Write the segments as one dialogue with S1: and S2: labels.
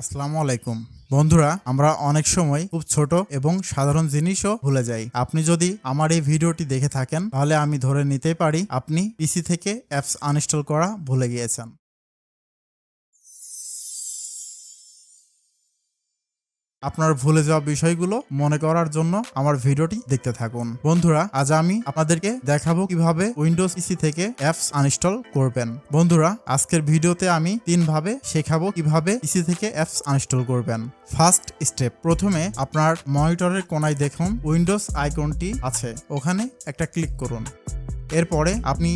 S1: আসসালামু আলাইকুম বন্ধুরা, আমরা অনেক সময় খুব ছোট এবং সাধারণ জিনিসও ভুলে যাই। আপনি যদি আমার এই ভিডিওটি দেখে থাকেন তাহলে আমি ধরে নিতেই পারি আপনি পিসি থেকে অ্যাপস আনইনস্টল করা ভুলে গিয়েছেন। আপনার ভুলে যাওয়া বিষয়গুলো মনে করার জন্য আমার ভিডিওটি দেখতে থাকুন। বন্ধুরা, আজ আমি আপনাদেরকে দেখাবো কিভাবে উইন্ডোজ পিসি থেকে অ্যাপস আনইনস্টল করবেন। বন্ধুরা, আজকের ভিডিওতে আমি 3 ভাবে শেখাবো কিভাবে পিসি থেকে অ্যাপস আনইনস্টল করবেন। ফার্স্ট স্টেপ, প্রথমে আপনার মনিটরের কোনায় দেখুন উইন্ডোজ আইকনটি আছে, ওখানে একটা ক্লিক করুন। এরপরে আপনি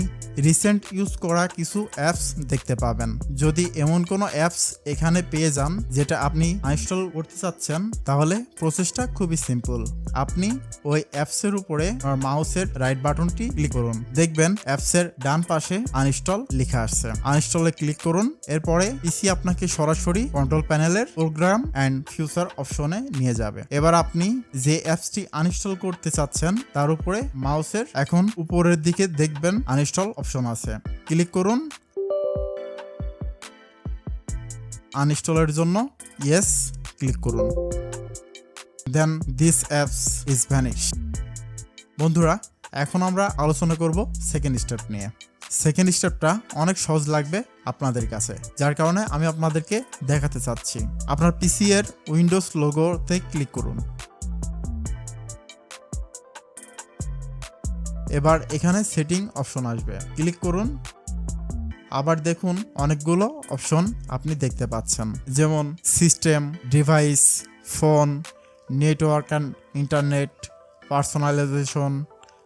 S1: রিসেন্ট ইউজ করা কিছু অ্যাপস দেখতে পাবেন। যদি এমন কোনো অ্যাপস এখানে পেয়ে যান যেটা আপনি আনইনস্টল করতে চাচ্ছেন, তাহলে প্রসেসটা খুবই সিম্পল। আপনি ওই অ্যাপসের উপরে মাউসের রাইট বাটনটি ক্লিক করুন, দেখবেন অ্যাপসের ডান পাশে আনইনস্টল লেখা আসছে। আনইনস্টলে ক্লিক করুন। এরপরে পিসি আপনাকে সরাসরি কন্ট্রোল প্যানেলের প্রোগ্রাম অ্যান্ড ফিউচার অপশনে নিয়ে যাবে। এবার আপনি যে অ্যাপসটি আনইনস্টল করতে চাচ্ছেন তার উপরে মাউসের এখন উপরের দিকে দেখবেন আনইনস্টল অপশন আছে, ক্লিক করুন। আনইনস্টলের জন্য ইয়েস ক্লিক করুন। দেন দিস অ্যাপস ইজ ভ্যানিশ। বন্ধুরা, এখন আমরা আলোচনা করব সেকেন্ড স্টেপ নিয়ে। সেকেন্ড স্টেপটা অনেক সহজ লাগবে আপনাদের কাছে, যার কারণে আমি আপনাদেরকে দেখাতে চাচ্ছি। আপনার পিসি এর উইন্ডোজ লোগোতে ক্লিক করুন। এবার এখানে সেটিং অপশন আসবে, ক্লিক করুন। আবার দেখুন অনেকগুলো অপশন আপনি দেখতে পাচ্ছেন, যেমন system, device, phone, network and internet, personalisation,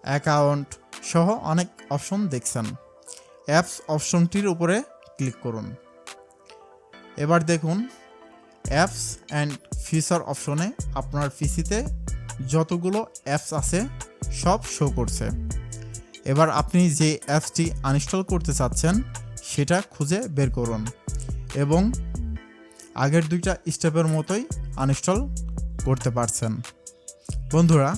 S1: account সহ অনেক অপশন দেখছেন। অ্যাপস অপশনটির উপরে ক্লিক করুন। এবার দেখুন অ্যাপস অ্যান্ড ফিচার অপশনে আপনার পিসিতে যতগুলো অ্যাপস আছে সব শো করছে। এবার আপনি যে অ্যাপসটি আনইনস্টল করতে চাচ্ছেন সেটা খুঁজে বের করুন এবং আগের দুইটা স্টেপের মতোই আনইনস্টল করতে পারছেন। বন্ধুরা,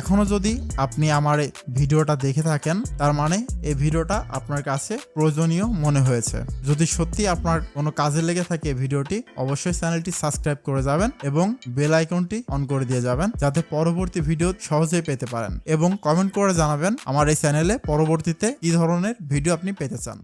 S1: এখনও যদি আপনি আমার এই ভিডিওটা দেখে থাকেন, তার মানে এই ভিডিওটা আপনার কাছে প্রয়োজনীয় মনে হয়েছে। যদি সত্যি আপনার কোনো কাজে লেগে থাকে এই ভিডিওটি, অবশ্যই চ্যানেলটি সাবস্ক্রাইব করে যাবেন এবং বেল আইকনটি অন করে দিয়ে যাবেন, যাতে পরবর্তী ভিডিও সহজেই পেতে পারেন। এবং কমেন্ট করে জানাবেন আমার এই চ্যানেলে পরবর্তীতে কী ধরনের ভিডিও আপনি পেতে চান।